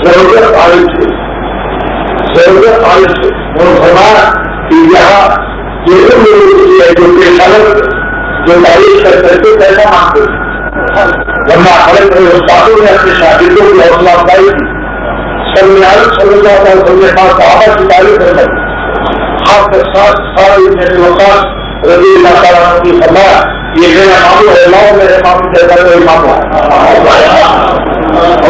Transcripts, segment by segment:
ضرورت عالم تھے، ضرورت عالم تھے. انہوں نے فرمایا کہ یہاں یہ تو لوگ ہے جو پیشہ جو تاریخ کرتے تھے پیسہ مانگتے تھے، ورنہ حضرت استادوں نے اپنے شاگردوں کی حوصلہ افزائی کی. صلی اللہ علیہ وسلم کے پاس صحابہ کی تعریف کرنا خاص کر ساتھ ابن وقاص رضی اللہ تعالیٰ عنہ کی فرمایا یہ میرا ماموں ہے، لاؤ میرے ماموں کے گھر میں ماموں اور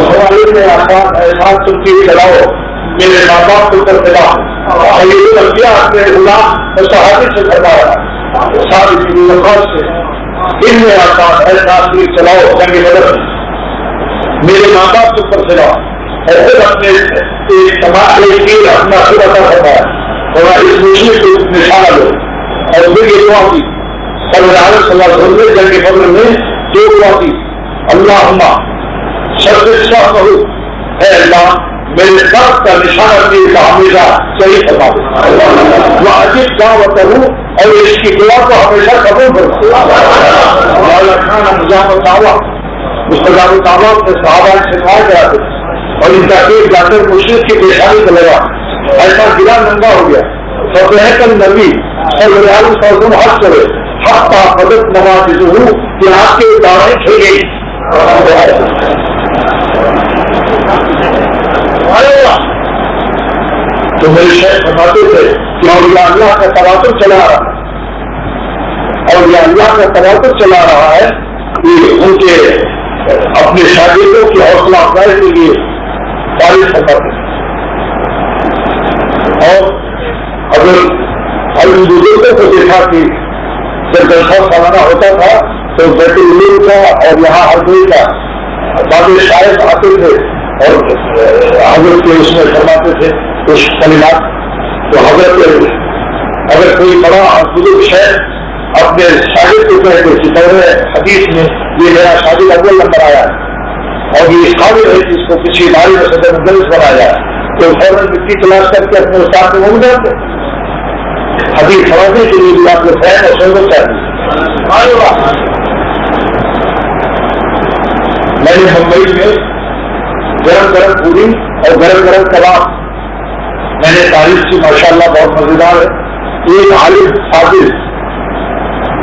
سوال میں احساس چلتی چلاؤ میرے ماں باپ کو کر کے لاؤ یہ لگیا اپنے غلام صحابی سے کرتا رہا ساتھ ابن وقاص سے ان میں احساس احساس چلاؤ جنگ بدر میرے ماں باپ کو کر کے لاؤ اور اپنے اپنا خود اثر ہوتا ہے اور اس مشکل کو نشانہ لو اور پھر یہ دعا کی صلی اللہ علیہ وسلم جنگ بدر میں جو دعا کی اللہ شرط بہو ہے اللہ میرے ساتھ کا نشانہ دے کا ہمیشہ صحیح فرما دے وہ عجیب دعوت ہوں اور اس کی دعا کو ہمیشہ قبول کرو. خان نظام الدعوہ مستقبل الدعوہ کے صحابہ سے سنوایا گیا تھا اور ان کا ایک ڈاکٹر مشرق کی پیشانی کو لگا ایسا گلا ننگا ہو گیا فبہت النبی صلی اللہ علیہ وسلم حق کرے حق مدد نواز ہوں کہ آپ کے دعویں کھیلے تو میرے شیخ فرماتے تھے کہ اولیاء اللہ کا تواتر چلا رہا اور یہ اللہ کا تواتر چلا رہا ہے کہ ان کے اپنے شاگردوں کی حوصلہ افزائی کے لیے تعریف کرتے اور اگر ان بزرگوں کو دیکھا کہ جب جلسہ سالانہ ہوتا تھا تو بیت العلوم کا اور یہاں ہردوئی کا بعض شاعر آتے تھے اور حضرت کے اس میں فرماتے تھے کچھ کلمات تو حضرت اگر کوئی بڑا بزرگ شہر اپنے شاگرد کو کہتے کہ دور حدیث میں یہ میرا شاگرد اول نمبر آیا ہے اور یہ اس قابل ہے کہ اس کو کسی ادارے میں صدر مدرس بنایا جائے تو فوراً مٹی تلاش کر کے اپنے استاد کو بول جاتے حدیث سمجھنے کے لیے بھی آپ کو فین اور سہولت چاہیے. میں نے ممبئی میں گرم گرم پوری اور گرم گرم کباب میں نے تعریف کی ماشاء اللہ بہت مزیدار ہے. ایک عالم حافظ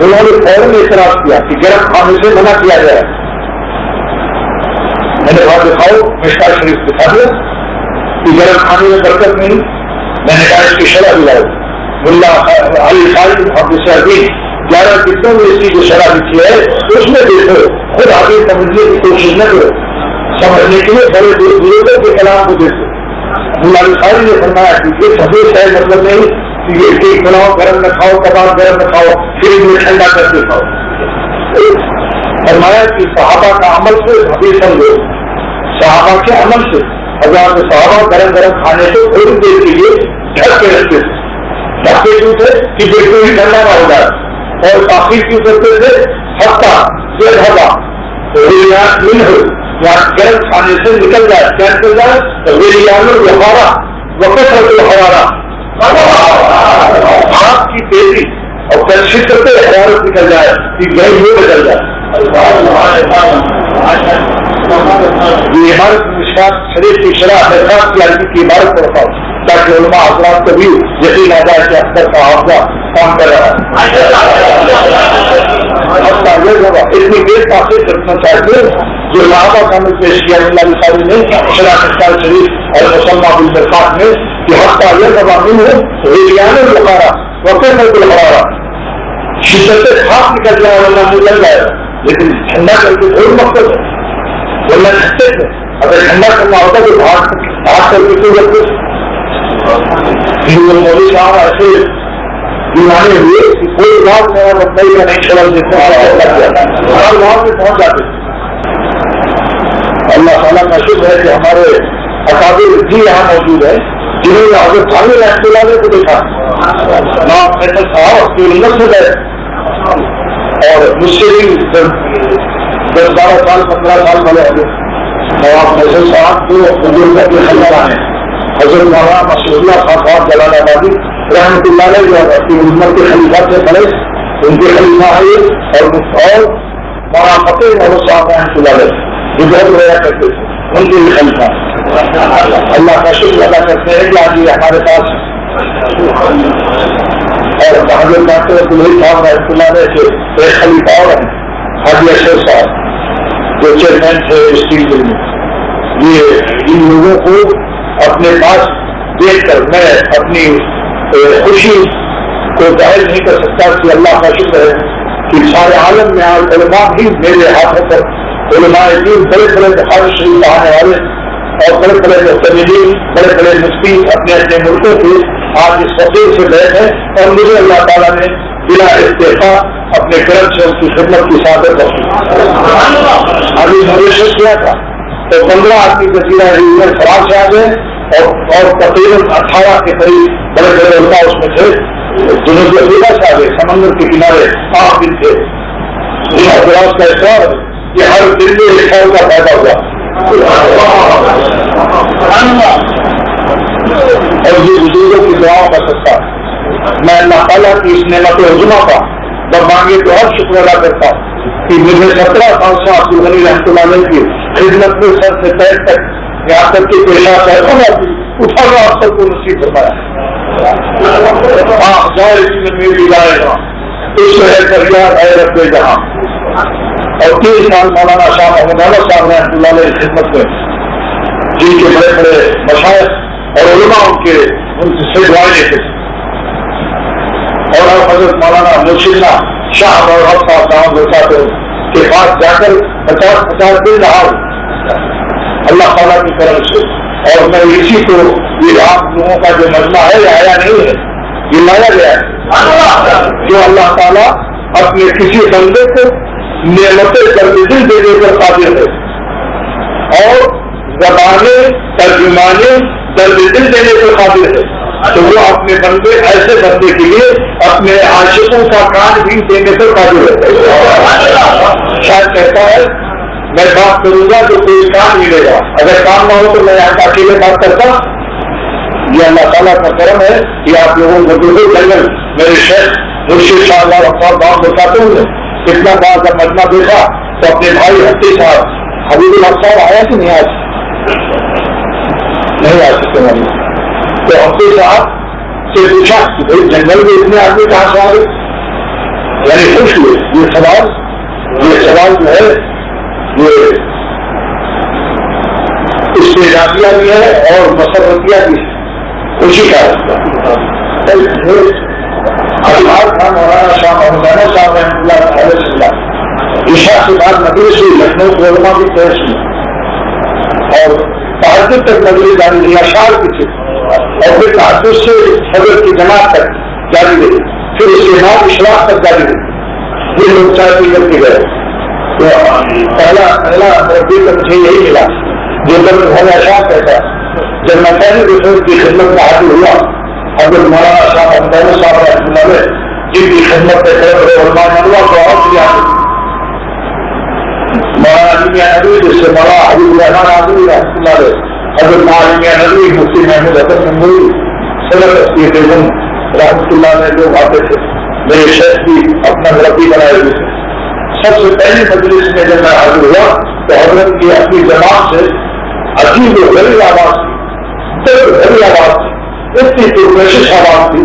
انہوں نے فوراً اعتراض کیا کہ گرم کھانے سے منع کیا جائے. میں نے بات دکھاؤ مشکا شریف دکھا دیا کہ گرم کھانے میں برکت نہیں. میں نے کہا اس کی شرح دلاؤ. ملا علی خالد حافظ عظیم 11 کتوں میں اس کی جو شرح لکھی ہے اس میں دیکھو خود آگے سمجھنے کی کوشش نہ کرو. سمجھنے کے لیے بڑے بزرگوں کے کلام کو دیکھو. ملا علی خالد نے فرمایا کہ یہ سفید ہے مطلب نہیں کہ یہ ٹھیک بناؤ گرم نہ کھاؤ کباب گرم نہ کھاؤ پھر میں ٹھنڈا کر کے کھاؤ. فرمایا کہ صحابہ کا عمل سے حدیث سمجھو صحابہ کے عمل سے حضرات صحابہ گرم گرم کھانے سے تھوڑی دیر کے لیے ڈھک کے رکھتے تھے. ڈھکتے کیوں تھے کہ بالکل ہی ٹھنڈا نہ ہو جائے اور تاخیر کیوں کرتے تھے ہفتہ ڈیڑھ ہفتہ من ہو یا گرم کھانے سے نکل جائے کیا نکل جائے تو ہمارا وقت ہمارا آپ کی تیزی اور کوشش کرتے حرارت نکل جائے کہ گرم میں نکل جائے. یہ عمارت مشکات شریف کی شرح درخواست کی عالمی کی عمارت پر رکھا تاکہ علماء حضرات کو بھی یقین آ جائے کہ اختر کا حافظہ کام کر رہا ہے. اتنی دیر تاخیر رکھنا چاہیے جو لہٰذا کامل پیش کیا اللہ علیہ نے شرح اختار شریف اور مسلمہ بالدرخواست میں کہ ہفتہ یہ مضامین ہو ریلیان البخارا وقت میں بالحرارہ شدت خاص نکل جائے ورنہ نکل جائے لیکن ٹھنڈا کر کے کوئی مقصد ہے ورنہ چھتے تھے. اگر ٹھنڈا کرنا ہوتا تو ہاتھ کر کے کوئی رکھتے مودی صاحب ایسے دیوانے ہوئے کہ کوئی بات میرا بندائی کا نہیں چلا جتنا ہر وہاں پہ پہنچ جاتے. اللہ تعالیٰ کا شکر ہے کہ ہمارے اکابر بھی یہاں موجود ہے جنہوں نے حضرت ثانی رحمۃ اللہ علیہ کو دیکھا. نام فیصل صاحب کی علت سے گئے اور مجھ سے بھی 10-12 سال 15 سال والے ہو گئے. نواب فیصل صاحب کو بزرگ کے خلیفہ ہیں حضرت مولانا مسعود اللہ خان صاحب جلال آبادی رحمۃ اللہ علیہ جو اپنی عمر کے خلیفہ سے بڑے ان کے خلیفہ ہے اور مولانا فتح محمد صاحب رحمۃ اللہ علیہ جو بہت رہا کرتے تھے ان کے بھی خلیفہ اللہ کا شکر ادا کرتے ہیں کہ آج یہ ہمارے پاس اور حضرت ڈاکٹر عبدالحی صاحب رحمۃ اللہ علیہ کے ایک خلیفہ اور ہیں حاجی اشرف صاحب جو چیئرمین تھے اسٹیل مل میں. یہ ان لوگوں کو اپنے پاس دیکھ کر میں اپنی خوشی کو ظاہر نہیں کر سکتا کہ اللہ کا شکر ہے کہ سارے عالم میں آج علماء بھی میرے ہاتھوں پر علماء دین بڑے بڑے بخاری شریف آنے والے اور بڑے بڑے مستدین بڑے بڑے مفتی اپنے اپنے ملکوں کے آج اس فقیر سے بیٹھ ہیں اور مجھے اللہ تعالیٰ نے بلا استعفا اپنے کرم سے ان کی خدمت کی سعادت بخشی. ابھی موریشس کیا تھا تو 15 آدمی جزیرہ یونین فرانس سے آ گئے اور تقریباً 18 کے قریب بڑے بڑے علماء اس میں تھے جنوبی افریقہ سے آ گئے. سمندر کے کنارے 8 دن تھے. اعتراض کا احساس یہ ہر دن میں ایک خیر کا پیدا ہوا اور یہ بزرگوں کی دعاؤں کا سستا. میں اللہ تعالیٰ کی اس نعمت عظمیٰ کا جب مانگے تو اور شکر ادا کرتا ہوں کہ مجھے 17 سال سے عبدالغنی رحمۃ اللہ علیہ کی خدمت میں سر سے پیر تک یہاں تک کہ پیشہ اٹھانا آپ سب کو نصیب فرمایا. میں بھی لائے گا اس ہے فریاد ہے رب جہاں. اور 3 سال مولانا شاہ محمد احمد صاحب رحمۃ اللہ علیہ خدمت میں جن کے بڑے بڑے مشائخ اور علماء ان سے دعائیں لیتے تھے. اور حضرت مولانا مرشدنا شاہ اور صاحب نام برساتے کے پاس جا کر 50 دن رہا اللہ تعالیٰ کی طرف سے. اور میں اسی کو یہ آپ لوگوں کا جو مجمع ہے یہ آیا نہیں ہے, یہ لایا گیا ہے جو اللہ تعالیٰ اپنے کسی بندے کو نعمتیں درد دل دینے پر قادر ہے اور زبانیں ترجمانے درد دل دینے پر قادر ہے. تو وہ اپنے بندے ایسے بندے کے لیے اپنے عاشقوں کا کان بھی دینے پر قادر ہے. شاید کہتا ہے میں بات کروں گا تو کوئی کام ملے گا, اگر کام نہ ہو تو میں یہاں اکیلے بات کرتا. یہ اللہ تعالیٰ کا کرم ہے کہ آپ لوگوں کو بالکل جنگل میرے شیخ مرشد شاہ اللہ رفتار بات بتاتے ہوئے کتنا بار کا مجمع دیکھا تو اپنے بھائی حقیقی صاحب حبیب الحق صاحب آیا کہ نہیں آج نہیں آ سکتے ہیں. تو حقیقی صاحب سے پوچھا کہ بھائی جنگل میں اتنے آدمی کہاں سے آ گئے, یعنی خوش ہوئے. یہ سوال جو ہے یہ استعدادیہ بھی ہے اور مسرتیہ بھی ہے, خوشی کا ابار خان مولانا شاہ محمد احمد صاحب رحمۃ اللہ علیہ عشاء کے بعد مدرسے سے لکھنؤ کے علماء بھی پیش ہوئی اور تحجد تک مجلس جاری رہی, اشعار کی تھی اور پھر تحجد سے فجر کی جماعت تک جاری رہی, پھر اس کے بعد اشراق تک جاری رہی. یہ لوگ چائے پی کر کے گئے. تو پہلا مربی کا مجھے یہی ملا جو ہمیں اشعار کہتا ہے. جب میں پہلی رسول کی خدمت میں حاضر ہوا حضرت مولانا شاہ محمد احمد صاحب رحمۃ اللہ علیہ جن کی خدمت میں بڑے علماء منوا کو اور دیا مولانا عالمیہ ندوی جس سے مولانا حبیب الرحمان آزمی رحمۃ اللہ علیہ حضرت عالمیہ ندوی مفتی محمود حسن منگوئی صدر تفسیر بیگم رحمۃ اللہ علیہ لوگ آتے تھے. میرے شیخ بھی اپنا مربی بنائے ہوئے تھے. سب سے پہلی مجلس میں جب میں حاضر ہوا تو حضرت کی اپنی زبان سے عجیب و غریب آواز تھی, غریب آواز تھی, اتنی پرکشش آواز تھی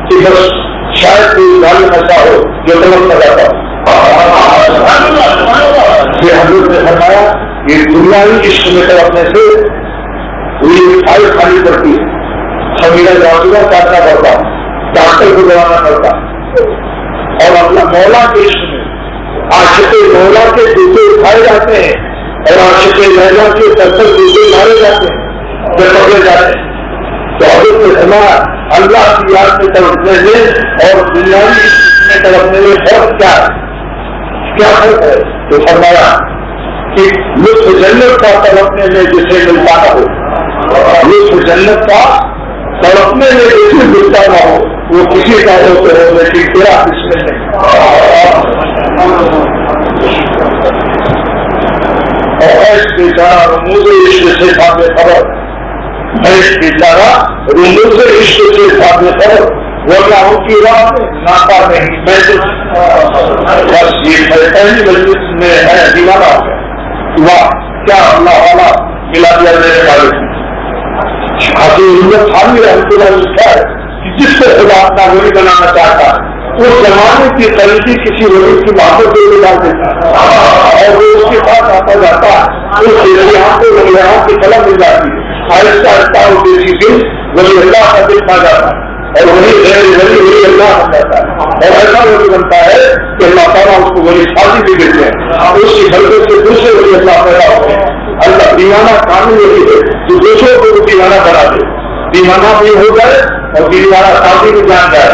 کہ بس شاید کوئی ظالم ایسا ہو جو طلب نہ جاتا. یہ حضرت نے فرمایا یہ دنیاوی عشق میں تڑپنے سے پوری مٹھائی کھانی پڑتی ہے, خمیرہ جاسوسہ کاٹنا پڑتا, ڈاکٹر کو دوانا پڑتا, اور اپنا مولا کے عشق میں عاشق مولا کے دوسرے اٹھائے جاتے ہیں اور عاشق لیلا کے دفتر دوسرے مارے جاتے ہیں جب پکڑے جاتے ہیں. تو حضرت نے فرمایا اللہ کی یاد میں تڑپنے میں اور دنیاوی میں تڑپنے میں فرق کیا ہے, کیا فرق ہے؟ تو فرمایا کہ لطف جنت کا تڑپنے میں جسے ملتا نہ ہو, لطف جنت کا تڑپنے میں جسے ملتا نہ ہو وہ کسی کا ہو تو ہو لیکن تیرا اس میں نہیں. اور ایس بیچارہ رموز عشق سے صاحب خبر, ایس بیچارہ رموز عشق سے صاحب خبر ورنہ ان کی راہ میں ناکا نہیں. میں بس یہ پہلی مجلس میں ہے دیوانہ ہو گیا. واہ کیا اللہ والا ملا دیا میرے والے. حکیم احمد خانوی رحمۃ اللہ نے لکھا ہے کہ جس کو خدا اپنا ولی بنانا چاہتا ہے اس زمانے کی قریبی کسی ولی کی محبت کو ڈال دیتا ہے اور وہ اس کے پاس آتا جاتا ہے اس کے لیے یہاں کو ولیات کی طلب مل جاتی ہے. آہستہ آہستہ وہ دیسی دن ولی اللہ کا دیکھا جاتا ہے اور ولی غیر ولی اللہ بن جاتا ہے اور ایسا ولی بنتا ہے کہ اللہ تعالیٰ اس کو ولی شادی بھی دیتے ہیں اس کی برکت سے دوسرے ولی اللہ پیدا ہوتے ہیں. اللہ دیوانہ کامل ولی ہے جو دوسروں کو دیوانہ بنا دے, دیوانہ بھی ہو جائے اور دیوانہ شادی بھی جان جائے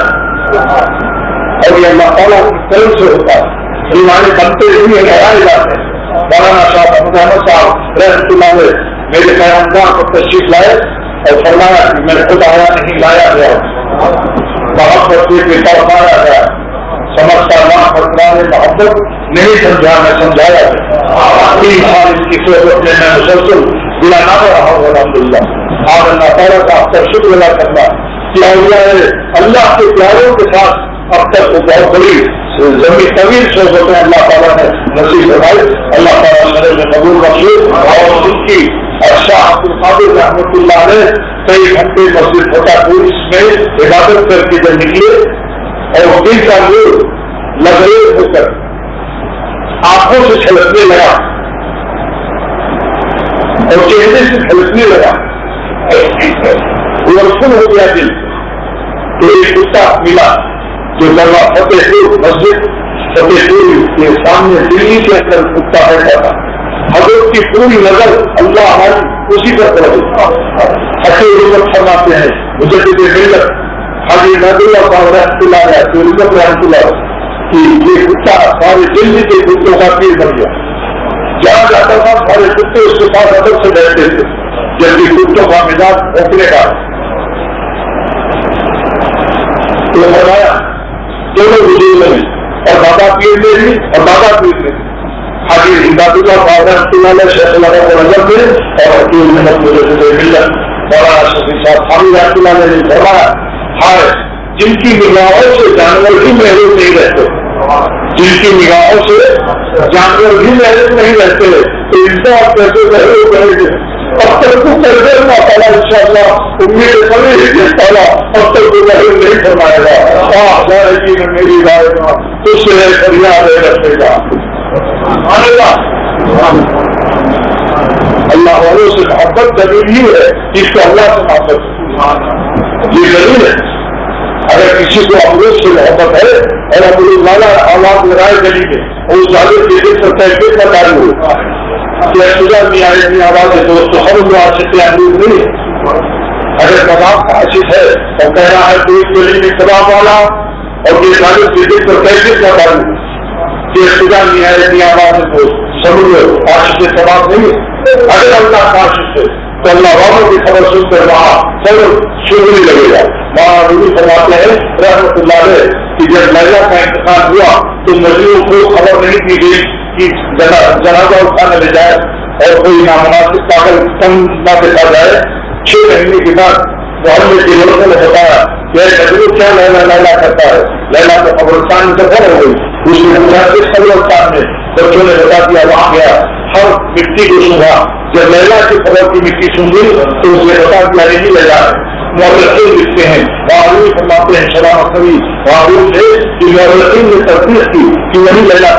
اور یہ اللہ تعالیٰ کی طرف سے ہوتا ہے. دیوانے بنتے ہوئے لہرائے جاتے ہیں. مولانا صاحب احمد صاحب رحمۃ اللہ علیہ میرے قیامگاہ کو تشریف لائے اور فرمایا کہ میں خود آیا نہیں لایا گیا محبت سے پایا گیا سمجھتا نہ فرمان محبت نہیں سمجھا میں سمجھایا 3 سال اس کی صحبت میں مسلسل بلا نہ رہا ہوں الحمد للہ. اور اللہ تعالیٰ کا آپ کا شکر ادا کرنا کیا اللہ کے پیاروں کے ساتھ اب تک وہ بہت بڑی زمین طویل صحبتیں اللہ تعالیٰ نے نصیب فرمائی. اللہ تعالیٰ نے قبول بخشے اور ان کی شاہ عبد القادر رحمۃ اللہ نے کئی گھنٹے مسجد فتح پور میں عبادت کر کے جب نکلے اور دل کا نور لبریز ہو کر آنکھوں سے چھلکنے لگا اور چہرے سے چھلکنے لگا ورسن ہو گیا دل. تو ایک کتا ملا جو لگا فتح پور مسجد فتح پور کے سامنے دلی کے اندر کتا بیٹھا تھا. حضرت کی پوری نظر اللہ ہماری اسی پر پڑی. حقیقت فرماتے ہیں مجدد ملت حاجی نادر اللہ صاحب رحمۃ اللہ علیہ رحمۃ اللہ کہ یہ کتا سارے دلی کے کتوں کا پیر بن گیا. جہاں جاتا تھا سارے کتے اس کے پاس ادب سے بیٹھتے تھے جبکہ کتوں کا مزاج روکنے کا. تو فرمایا دونوں بزرگ میں اور بابا پیر میں بھی اور بابا پیر میں حاجی امداد اللہ صاحب رحمۃ اللہ علیہ شیخ اللہ کو نظر میں اور حکیم احمد مجدد ملت مولانا شفیع صاحب خانوی رحمۃ اللہ نے فرمایا ہائے جن کی نگاہوں سے جانور بھی محروم نہیں رہتے, جن کی نگاہوں سے جانور بھی محروم نہیں رہتے تو ان سے آپ کیسے محروم رہیں گے. اب تک کو کر دے اللہ تعالیٰ ان شاء اللہ امید کرے کہ تعالیٰ اب تک کو محروم نہیں فرمائے گا. جی میں میری رائے کا تو سے فریاد رکھے گا. اللہ والوں سے محبت ضروری ہے جس کو اللہ سے محبت یہ ضرور ہے. اگر کسی کو امروز سے محبت ہے اور امروز والا اولاد لگائے گلی میں اور اس والے کے دل پر تحقیق کا تعلق ہو کہ سجا نہیں آئے اتنی آواز ہے دوستوں ہم جو عاشق امروز نہیں ہے. اگر کباب کا عاشق ہے اور کہہ رہا ہے تو اس گلی میں کباب والا اور یہ والے کے دل پر تحقیق کا تعلق کہ سجا نہیں آئے اتنی آواز ہے تو سمجھ عاشق کباب نہیں ہے. اگر اللہ کا عاشق ہے تو اللہ والوں کی خبر سن کر وہاں سب شروع لگے گا. وہاں روی فرماتے ہیں رحمۃ اللہ علیہ کہ جب لیلا کا انتقال ہوا تو مجنون کو خبر نہیں دی گئی کہ جنازہ اٹھانے لے جائے اور کوئی نامناسب پاگل کم نہ دیکھا جائے. 6 مہینے کے بعد محلے کے لوگوں نے بتایا کہ مجنون کیا لیلا کرتا ہے. لیلا تو قبرستان میں سفر ہو گئی. اس میں قبرستان میں بچوں نے بتا دیا وہاں گیا ہر مٹی کو سنگا. جب لیلا کی خبر کی مٹی سن گئی تو اس نے بتا دیا نہیں لیلا ہے. محرقین لکھتے ہیں معروف فرماتے ہیں شرام اخوی معروف ہے کہ محرقین نے تصدیق کی کہ وہی لیلا.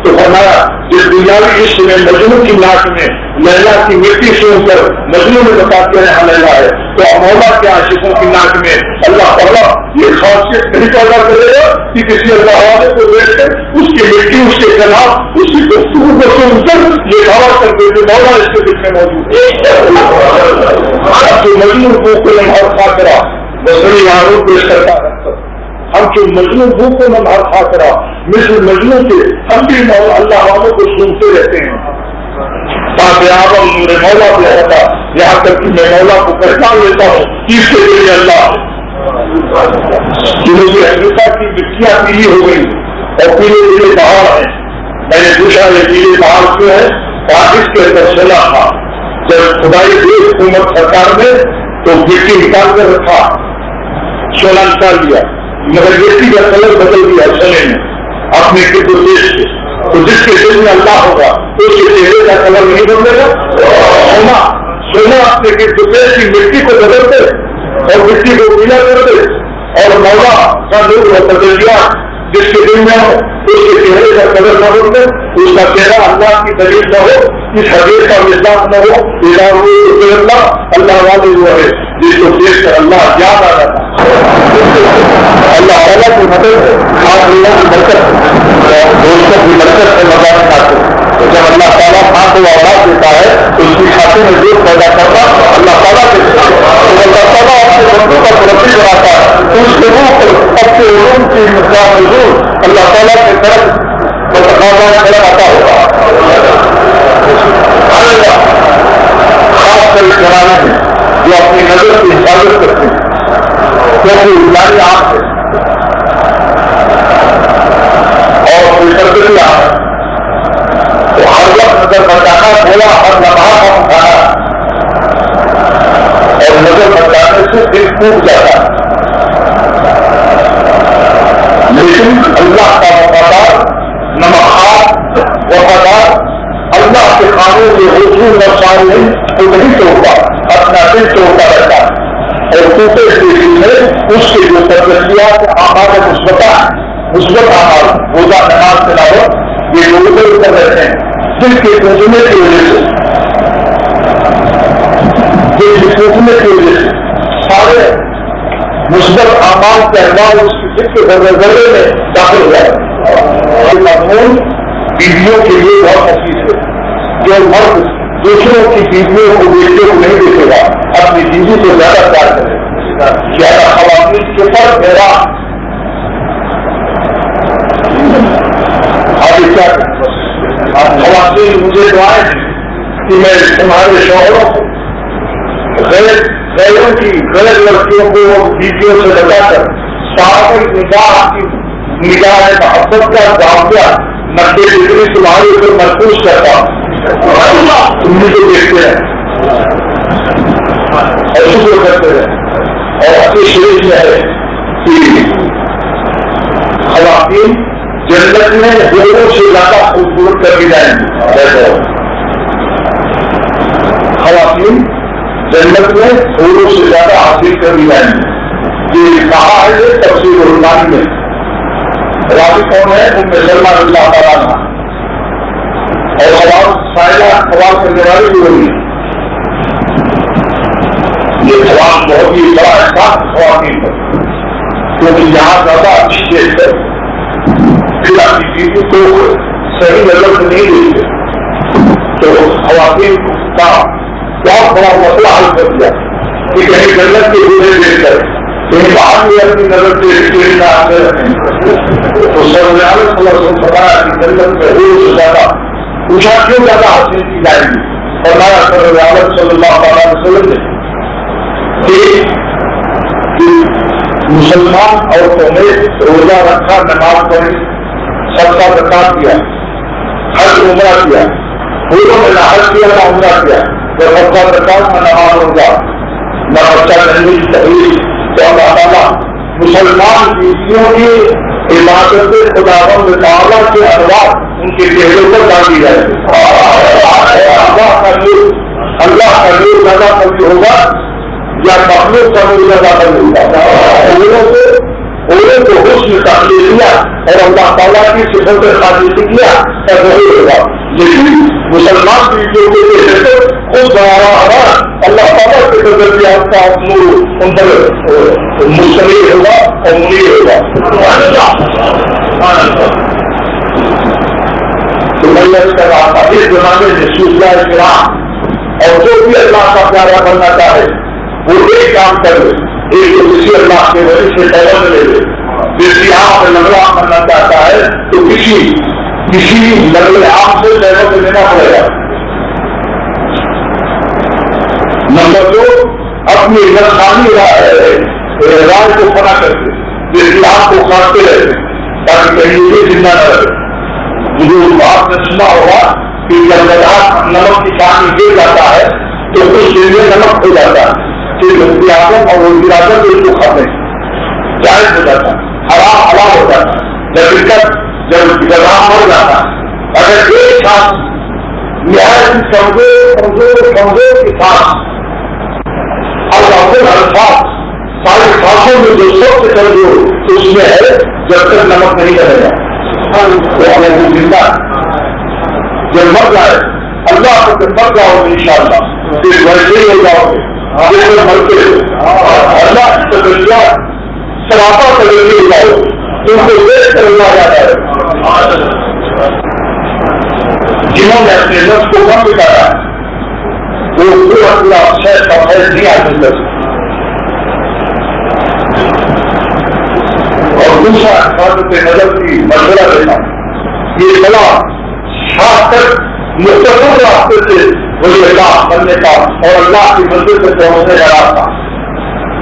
تو فرمایا جس دنیاوی عشق میں مجنون کی ناک میں لیلا کی مٹی سن کر مجنون نے بتاتے ہیں ہاں لیلا ہے تو مولا کے عاشقوں کی ناک میں اللہ تعالیٰ یہ خاصیت نہیں پیدا کرے گا کہ کسی اللہ والے کو دیکھ کر اس کی مٹی اس کے خلاف اس کی گفتگو کو سن کر یہ دعویٰ کر دے کہ مولا اس کے دل میں موجود ہے. جو مجنون کو ہر خاطرہ بصری معروف پیش کرتا ہے ہم جو مجنون بھوک کو ہر خاطرہ مثل مجنون کے ہم بھی اللہ والوں کو سنتے رہتے ہیں تاکہ آبم نور مولا پہ ہوتا یہاں تک کہ میں مولا کو پہچان لیتا ہوں کس کے لیے اللہ کہ مجھے امریکہ کی مٹیاں پیلی ہو گئی اور پیلے پیلے پہاڑ ہیں. میں نے پوچھا یہ پیلے پہاڑ کیوں ہے؟ پاکستان کے اندر چلا تھا جب خدائی دی حکومت سرکار نے تو مٹی نکال کر رکھا سونا نکال دیا مگر مٹی کا کلر بدل دیا سونے میں اپنے دیش سے. تو جس کے دل میں اللہ ہوگا تو اس کے چہرے کا کلر نہیں بدلے گا. سونا راستے کے دوپہر کی مٹی کو بدل دے اور مٹی کو پیلا کر دے اور مولا کا نور و تجلیات جس کے دل میں ہو اس کے چہرے کا قدر نہ ہو اس کا چہرہ اللہ کی تعریف نہ ہو اس حدیث کا مزاج نہ ہو اللہ والے وہ ہے جس کو دیکھ کر اللہ یاد آ جاتا اللہ تعالیٰ کی مدد ہے آپ اللہ کی برکت دوستوں کی برکت سے مزہ کھاتے تو جب اللہ تعالیٰ خان کو آواز دیتا ہے تو اس کی خاطر میں جو پیدا کرنا اللہ تعالیٰ کے اللہ تعالیٰ اپنے بندوں کا ترقی بناتا ہے تو اس کے روح پر اپنے علوم کی مقدار حضور اللہ تعالیٰ کی طرف خیر آتا ہوگا خاص کر گھرانے میں جو اپنی نظر کی حفاظت کرتے ہیں کیونکہ اجلائی آپ ہے اور کوئی تربیت آپ ہے تو ہر وقت نظر بچانا بولا ہر لمحہ ہم کھانا اور نظر بچانے سے دل ٹوٹ جاتا ہے لیکن اللہ کا وفادار نمخار وفادار اللہ کے قانون کے حصول اور شامل کو نہیں توڑتا اپنا دل توڑتا رہتا ہے اور ٹوٹے ہوئے دل میں اس کے جو تربیت اعمال مثبت اعمال روزہ نماز تلاوت یہ لوگ ادھر رہتے ہیں دل کے ٹوٹنے کی وجہ سے دل کے ٹوٹنے کی وجہ سے سارے مثبت اعمال کے احوال اس کے دل کے ذرے میں داخل ہو جائے مضمون بیویوں کے لیے بہت حقیق ہے جو مرد دوسروں کی بیویوں کو بیٹے کو نہیں دیکھے گا اپنی بیوی کو زیادہ پیار کرے گا زیادہ خواتین کے پر میرا آگے کیا خواتین مجھے دعائیں کہ میں تمہارے شوہروں کو غیروں کی غیر لڑکیوں کو بیویوں سے بچا کر صاحب نگاہ محبت کا دعویہ 90 ڈگری تمہارے اوپر محفوظ کرتا ہوں تم مجھے دیکھتے ہیں اور شکر کرتے ہیں اور اپنی شریف میں ہے کہ خواتین جنت میں ہوروں سے زیادہ خوبصورت کر دی جائیں گی خواتین جنت میں ہوروں سے زیادہ حاصل کر دی جائیں گی یہ کہا ہے یہ تفسیر الرحمن میں راوی کون ہے ان میں سلمان اللہ تعالیٰ اور سوال کرنے والی بھی ہوئی یہ سوال بہت ہی بڑا احساس خواتین پر کیونکہ یہاں زیادہ اچھی دیکھ کر پھر اپنی بیوی کو صحیح نظر سے نہیں دیکھتے تو خواتین کا بہت بڑا مسئلہ حل کر دیا کہ کہیں جنت کے بوجھے دیکھ کر کہیں باہر بھی اپنی نظر سے نہ آتے رکھیں تو بتایا کہ جنت میں سے زیادہ پوچھا کیوں زیادہ حاصل کی جائے گی فرمایا صلی اللہ علیہ وسلم نے کہ مسلمان عورتوں نے روزہ رکھا نماز پڑھی سب کا زکات کیا حج عمرہ کیا پوروں میں نہ حج کیا نہ عمرہ کیا تو سب کا زکات میں نماز ہوگا نہ بچہ کرنے کی تحریر تو اللہ تعالیٰ مسلمان بیویوں کی عبادت خداوند تعالیٰ کے انوار ان کے چہروں پر ڈال دی جائے اللہ کا نور زیادہ کبھی ہوگا یا مخلوق کا نور زیادہ کبھی ہوگا انہوں کو حسن تحریر کیا اور اللہ تعالیٰ کی صفت خاصی کیا تب وہی ہوگا لیکن مسلمان بیویوں کے چہرے سے خود گوارا اللہ تعالیٰ کے تجربات کا نور ان پر مشتمل ہوگا اور منیر ہوگا تو میں اس کا رہا تھا اس زمانے میں سوچنا کرام اور جو بھی اللہ کا پیارا بننا چاہے وہ ایک کام کرے ایک تو کسی اللہ کے وجہ سے پیدا لے لے جس کی آپ لگڑا بننا چاہتا ہے تو کسی لگڑے آپ سے پیدا سے لینا پڑے گا نمبر 2 اپنی نفسانی رائے کو فنا کرتے جس کی آپ کو کاٹتے رہتے تاکہ کہیں یہ زندہ نہ رہے جو آپ نے سنا ہوگا کہ جب نمک کی پانی گر جاتا ہے تو اس دن میں نمک ہو جاتا ہے پھر اعظم اور وزیر اعظم اس کو کھاتے ہیں جائز ہو جاتا ہے حرام حلال ہو جاتا ہے جب جگہ مر جاتا ہے اگر ایک ساتھ نہایت کمزور کے ساتھ افضل الفاظ سارے خاصوں میں جو سب سے کر دو تو اس میں ہے جب تک نمک نہیں کرے گا وہ ہمیں زندہ جب مر جائے اللہ کو جب مر جاؤ گے انشاءاللہ پھر ویسے ہی ہو جاؤ گے مرتے اللہ کی تجربات سراپا تجربی ہو جاؤ ان کو دیکھ کر اللہ جاتا ہے جنہوں نے اپنے نفس کو کم بتایا وہ پورا پورا شہر کا فیض نہیں حاصل کر سکتے. اور دوسرا حفاظت نظر کی مشورہ دینا یہ بلا خاص کر مستقل راستے سے وہی اللہ بننے کا اور اللہ کی منزل سے پہنچنے کا راستہ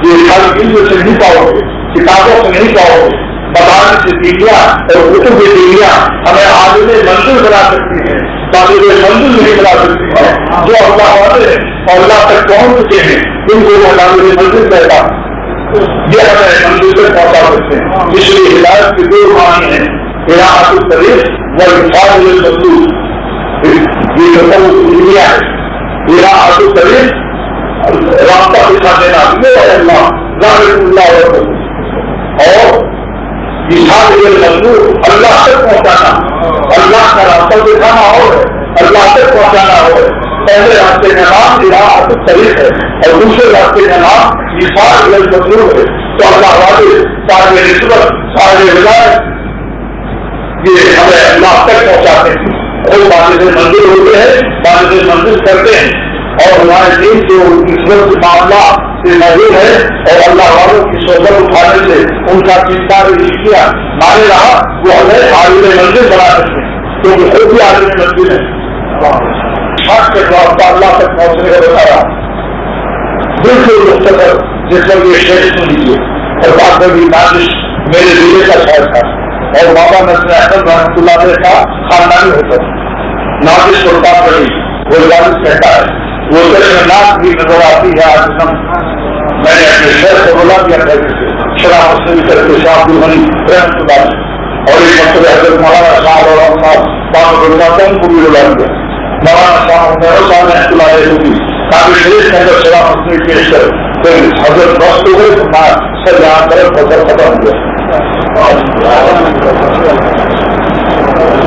یہ خالی علم سے نہیں پاؤ گے کتابوں سے نہیں پاؤ گے بتانے سے سیکھیاں اور کتب کی سیکھیاں ہمیں عالم منزل بنا سکتی ہیں طالب منزل نہیں بنا سکتی ہے جو اللہ والے اور اللہ تک پہنچ چکے ہیں ان کو وہ طالب منزل کہتا یہ ہمیں منزل تک پہنچا سکتے ہیں. اس لیے ہدایت کے دو معنی ہیں قراءۃ الطریق والارشاد للمطلوب. یہ دنیا ہے قراءۃ الطریق راستہ دکھا دینا یہ اللہ ذالک اللہ اور ارشاد للمطلوب اللہ تک پہنچانا اللہ کا راستہ دکھانا اور اللہ تک پہنچانا ہو. پہلے راستے کا نام قراءۃ الطریق ہے اور دوسرے راستے کا نام ارشاد للمطلوب ہے. تو اللہ والے صاحب نسبت صاحب ولایت یہ ہمیں اللہ تک پہنچاتے ہیں اور باعث منزل ہوتے ہیں باعث منزل کرتے ہیں اور ہمارے دین جو نسبت کے معاملہ سے محروم ہے اور اللہ والوں کی صحبت اٹھانے سے ان کا کردار کیا مانے رہا وہ ہمیں عالم منزل بنا سکتے ہیں کیونکہ خود بھی عالم منزل ہے. خاص کر راستہ اللہ تک پہنچنے کا بتا رہا بالکل مختصر جس پر یہ شعر سن لیجیے اور بات میں بھی نازش میرے ضلع کا شہر تھا اور بابا نصر احمد رحمۃ اللہ علیہ کا خاندانی ہوتا تھا. نازش کو بات پڑی وہ نازش کہتا ہے وہ ناز بھی نظر آتی ہے آج ہم میں نے اپنے شہر کو بولا دیا تھا شرح مسلم کر کے شاہ عبد الغنی رحمۃ اللہ اور ایک مطلب حضرت مولانا شاہ اور صاحب کو بھی بلا دیا مولانا شاہ صاحب رحمۃ اللہ علیہ کی کافی شریف کے اندر شرح مسلم پیش کر پھر حضرت وقت ہوئے تو سر جہاں طرف فضل ختم ہو گیا.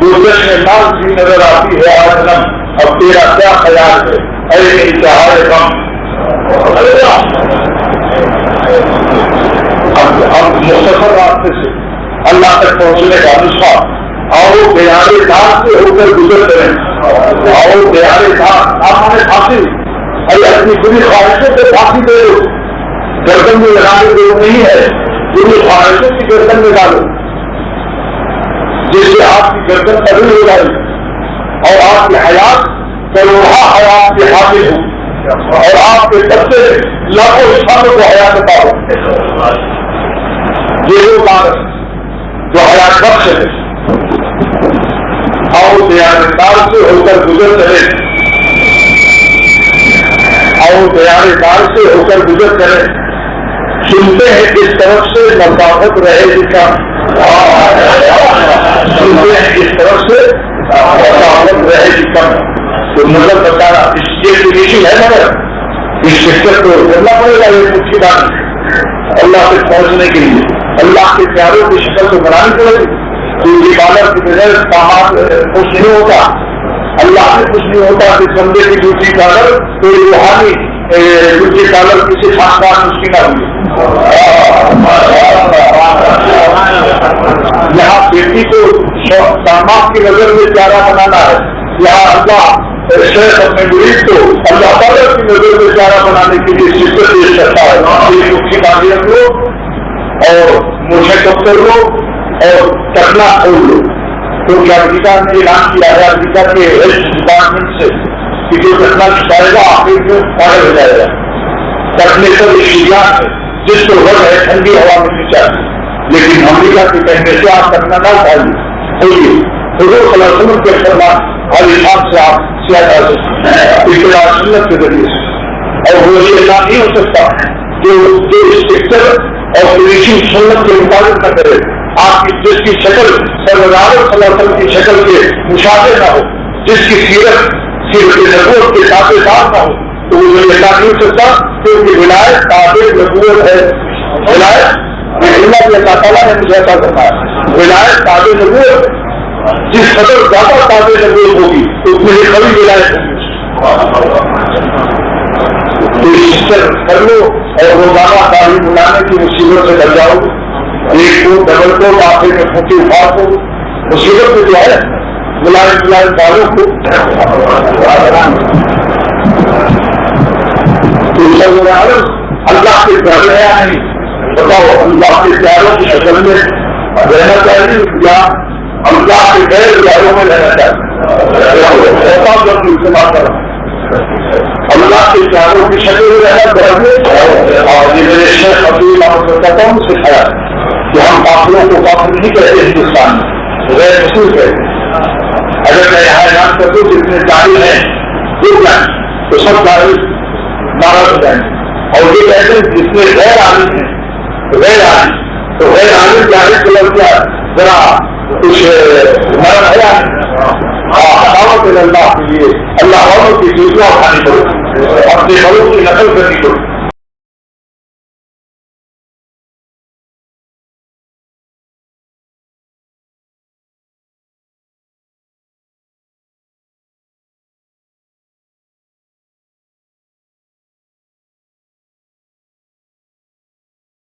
دوسرے میں ناز بھی نظر آتی ہے آج ہم اب تیرا کیا خیال ہے اے انتہائی کم اب مختصر راستے سے اللہ تک پہنچنے کا نسخہ آؤ بیارے دار سے ہو کر گزر کریں آؤ بیارے دار آپ ہمیں پھانسی ارے اپنی پوری خواہشوں سے پھانسی دے دو گردن میں لگانے کو نہیں ہے پوری خواہشوں کی گردن میں ڈالو جس سے آپ کی گردن تبھی ہو جائے اور آپ کی حیات کروڑا حیات کے حاصل ہوں اور آپ کے سب سے لاکھوں انسانوں کو حیات پاؤ. یہ وہ کاغذ جو حیات بخش ہے آؤ دیانتدار سے ہو کر گزر کرے آؤ دیانتدار سے ہو کر گزر کرے سنتے ہیں اس طرف سے مسافت رہے گی کا سنتے ہیں اس طرف سے مسافت رہے گی کم تو نظر بتانا اس کے فنیشنگ ہے مگر اس شکر کو کرنا پڑے گا یہ مٹھی بات اللہ تک پہنچنے کے لیے اللہ کے پیاروں کی شکل کو بنانی پڑے گی. تو عبادت کے بغیر سامان کچھ نہیں ہوتا اللہ سے کچھ نہیں ہوتا کہ بندے کی دوسری کالر کوئی روحانی دوسری کالر کسی خاندان اس کی نہ ہوئی. یہاں بیٹی کو داماد کی نظر میں پیارا بنانا ہے یہاں اللہ شیخ اپنے مرید کو اللہ تعالیٰ کی نظر میں پیارا بنانے کے لیے شکر پیش کرتا ہے. یہ مکھی باغیت لو اور مجھے کر لو اور ٹکنا کھول لو کیونکہ امریکہ نے اعلان کیا ہے امریکہ کے ہیلتھ ڈپارٹمنٹ سے کہ جو ٹکنا چھپائے گا آخر میں پاگل ہو جائے گا. ٹکنے کا یہ شیان ہے جس کو وقت ہے ٹھنڈی ہوا ملنی چاہیے لیکن امریکہ کے کہنے سے آپ ٹکنا نہ اٹھائیے. حضور صلی اللہ علیہ وسلم کے فرمان ہر حساب سے آپ سیاح کر سکتے ہیں اتباع سنت کے ذریعے سے اور وہ یہ اعلان نہیں ہو سکتا جو اس سیکٹر اور فنیشنگ سنت کے مطابق نہ کرے آپ کی جس کی شکل سرکار صلی اللہ علیہ وسلم کی شکل کے مشابہ نہ ہو جس کی سیرت نبوت کے ساتھ نہ ہو تو وہ یہ اعلان نہیں ہو سکتا کیونکہ ولایت تابع نبوت ہے. ولایت اللہ تعالیٰ نے مجھے ایسا کرنا ہے. ولایت تابع نبوت جس قدر زیادہ تابع نبوت ہوگی اس میں یہ کبھی ولایت ہوگی. تو رجسٹر کر لو اور روزانہ تعلیم بنانے کی مصیبت سے ڈر جاؤ. ایک کو ڈبل کو آخر میں پھونکی اٹھا کو مصیبت میں جو ہے ملائم والوں کو اللہ کے گھر میں آیا نہیں. بتاؤ اللہ کے پیاروں کی شکل میں رہنا چاہیے یا اللہ کے غیر پیاروں میں رہنا چاہیے؟ استعمال کرنا اللہ کے پیاروں کی شکل میں رہنا چاہیے. اور یہ میرے شیخ حفیظ کہتا ہوں سکھایا کہ ہم کافروں کو کافر نہیں کہتے ہندوستان میں, غیر مسلم کہتے ہیں. اگر میں یہاں اعلان کر دوں جتنے جاہل ہیں گر جائیں تو سب جاہل ناراض ہو جائیں گے. اور یہ کہتے ہیں جتنے غیر عالم ہیں غیر عالم تو غیر عالم جاہل کو لگ گیا ذرا کچھ مرم ہے. عداوت اللہ کے لیے اللہ والوں کی چیزیں اٹھانی پڑو, اپنے بڑوں کی نقل کرنی پڑو.